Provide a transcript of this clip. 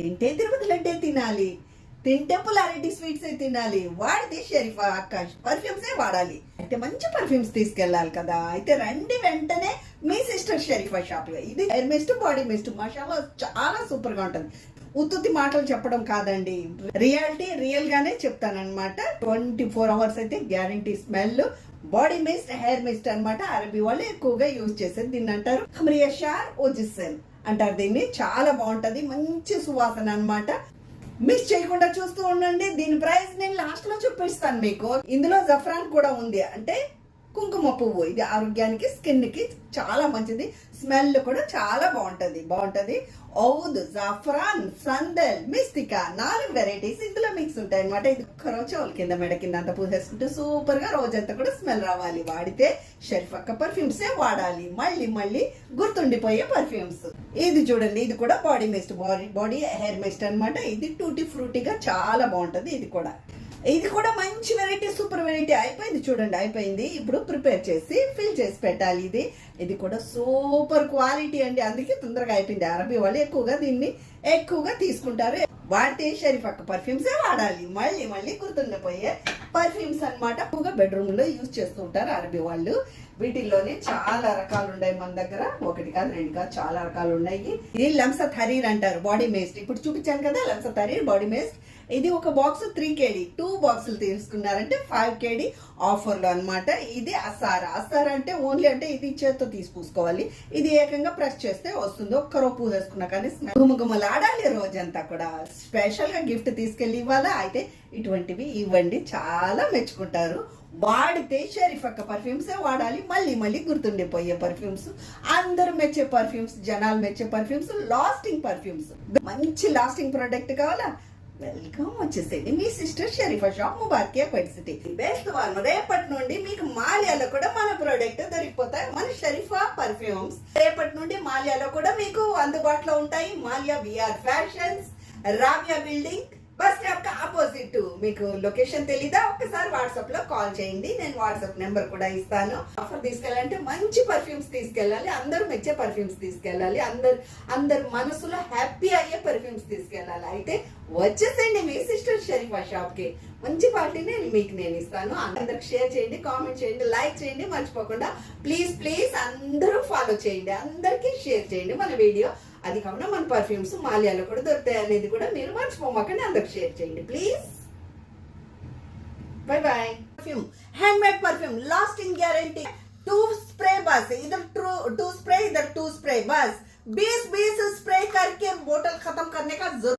తింటే తిరుపతి లడ్డే తినాలి, తింటే పులారెడ్డి స్వీట్స్ తినాలి, వాడితే షరీఫా అక్క పర్ఫ్యూమ్సే వాడాలి అంటే మంచి పర్ఫ్యూమ్స్ తీసుకెళ్ళాలి కదా. అయితే రండి వెంటనే మీ సిస్టర్ షరీఫా షాప్ లో. ఇది hair mist, body mist, masala చాలా సూపర్ గా ఉంటుంది. ఉత్తుత్తి మాటలు చెప్పడం కాదండి, రియాలిటీ రియల్ గానే చెప్తానన్నమాట. 24 hours అయితే guarantee. Smell body mist, hair mist అన్నమాట. అరబీ వాళ్ళు ఎక్కువగా యూజ్ చేసేది దీన్ని అంటారు ఖమ్రియా షార్ ఓజిసెన్ అంటారు దీన్ని. చాలా బాగుంటది, మంచి సువాసన అన్నమాట. మిస్ చేయకుండా చూస్తూ ఉండండి. దీని ప్రైస్ నేను లాస్ట్ లో చూపిస్తాను మీకు. ఇందులో జఫ్రాన్ కూడా ఉంది, అంటే కుంకుమ పువ్వు. ఇది ఆరోగ్యానికి, స్కిన్ కి చాలా మంచిది. స్మెల్ కూడా చాలా బాగుంటది. ఔద్, జాఫ్రాన్, సందల్, మిస్టికా 4 వెరైటీస్ ఇందులో మిక్స్ ఉంటాయి అనమాట. ఇది ఒక్కరోజు చెవుల కింద, మెడ కింద అంతా పూసేసుకుంటే సూపర్ గా రోజంతా కూడా స్మెల్ రావాలి. వాడితే షరీఫా పర్ఫ్యూమ్సే వాడాలి, మళ్ళీ గుర్తుండిపోయే పర్ఫ్యూమ్స్. ఇది చూడండి, ఇది కూడా body mist, body hair mist అనమాట. ఇది టూటీ ఫ్రూటీగా చాలా బాగుంటది. ఇది కూడా మంచి వెరైటీ, సూపర్ వెరైటీ. అయిపోయింది చూడండి, అయిపోయింది. ఇప్పుడు ప్రిపేర్ చేసి ఫిల్ చేసి పెట్టాలి. ఇది కూడా సూపర్ క్వాలిటీ అండి, అందుకే తొందరగా అయిపోయింది. అరబీ వాళ్ళు దీన్ని ఎక్కువగా తీసుకుంటారు. వాడితే షరీఫా పర్ఫ్యూమ్సే వాడాలి, మళ్ళీ గుర్తుండిపోయే పర్ఫ్యూమ్స్ అన్నమాట. ఎక్కువగా బెడ్రూమ్ లో యూజ్ చేస్తూ ఉంటారు అరబీ వాళ్ళు. వీటిల్లోనే చాలా రకాలు ఉన్నాయి మన దగ్గర. 1 కాదు 2 కాదు, చాలా రకాలు ఉన్నాయి. ఇది లంసత్ హరీర్ అంటారు బాడీ మేస్ట్. ఇప్పుడు చూపించాను కదా లంసత్ హరీర్ బాడీ మేస్ట్. ఇది ఒక బాక్స్ 3 kg, 2 బాక్సులు తీసుకున్నారంటే 5 kg ఆఫర్ లో అనమాట. ఇది అసార్ అంటే ఓన్లీ అంటే ఇది చేత్తో తీసి పూసుకోవాలి. ఇది ఏకంగా ప్రెస్ చేస్తే వస్తుంది. ఒక్కరో పూసేసుకున్నా కానీ గుమగుమలాడాలి రోజంతా కూడా. స్పెషల్ గా గిఫ్ట్ తీసుకెళ్లి ఇవ్వాలా. అయితే ఇటువంటివి ఇవ్వండి, చాలా మెచ్చుకుంటారు. వాడితే షరీఫా పర్ఫ్యూమ్సే వాడాలి, మళ్ళీ గుర్తుండిపోయే పర్ఫ్యూమ్స్, అందరూ మెచ్చే పర్ఫ్యూమ్స్, జనాలు మెచ్చే పర్ఫ్యూమ్స్, లాస్టింగ్ పర్ఫ్యూమ్స్. మంచి లాస్టింగ్ ప్రోడక్ట్ కావాలా, వెల్కమ్ వచ్చేసేది మీ sister Sharifa shop, Mubarakiya quiet city. Best one. రేపటి నుండి మీకు మాల్యాలో కూడా మన ప్రోడక్ట్ దొరికిపోతాయి, మన షరీఫా పర్ఫ్యూమ్స్. రేపటి నుండి మాల్యాలో కూడా మీకు అందుబాటులో ఉంటాయి. మాల్యా VR fashions, Rabia building, bus stop కా ఆపోజిట్. మీకు లొకేషన్ తెలీదా, ఒక్కసారి వాట్సాప్ లో కాల్ చేయండి, నేను వాట్సాప్ నెంబర్ కూడా ఇస్తాను. ఆఫర్ తీసుకెళ్ళాలంటే మంచి పర్ఫ్యూమ్స్ తీసుకెళ్ళాలి, అందరూ మెచ్చే పర్ఫ్యూమ్స్ తీసుకెళ్ళాలి, అందరు మనసులో హ్యాపీ అయ్యే పర్ఫ్యూమ్స్ తీసుకెళ్ళాలి. అయితే వచ్చేసండి మీ సిస్టర్ షరీఫా షాప్ కి. మంచి క్వాలిటీని నేను ఇస్తాను. అందరికి షేర్ చేయండి, కామెంట్ చేయండి, లైక్ చేయండి, మర్చిపోకుండా ప్లీజ్ అందరూ ఫాలో చేయండి, అందరికి షేర్ చేయండి మన వీడియో. అది కాకుండా మన పర్ఫ్యూమ్స్ మాల్యాలో కూడా దొరుకుతాయి అనేది కూడా మీరు మర్చిపోమాకండి, అందరికి షేర్ చేయండి please. By perfume, hand made perfume, lasting guarantee. 2 spray बस, इधर 2 स्प्रे, इधर 2 स्प्रे बस. 20 स्प्रे करके बोतल खत्म करने का जरूरत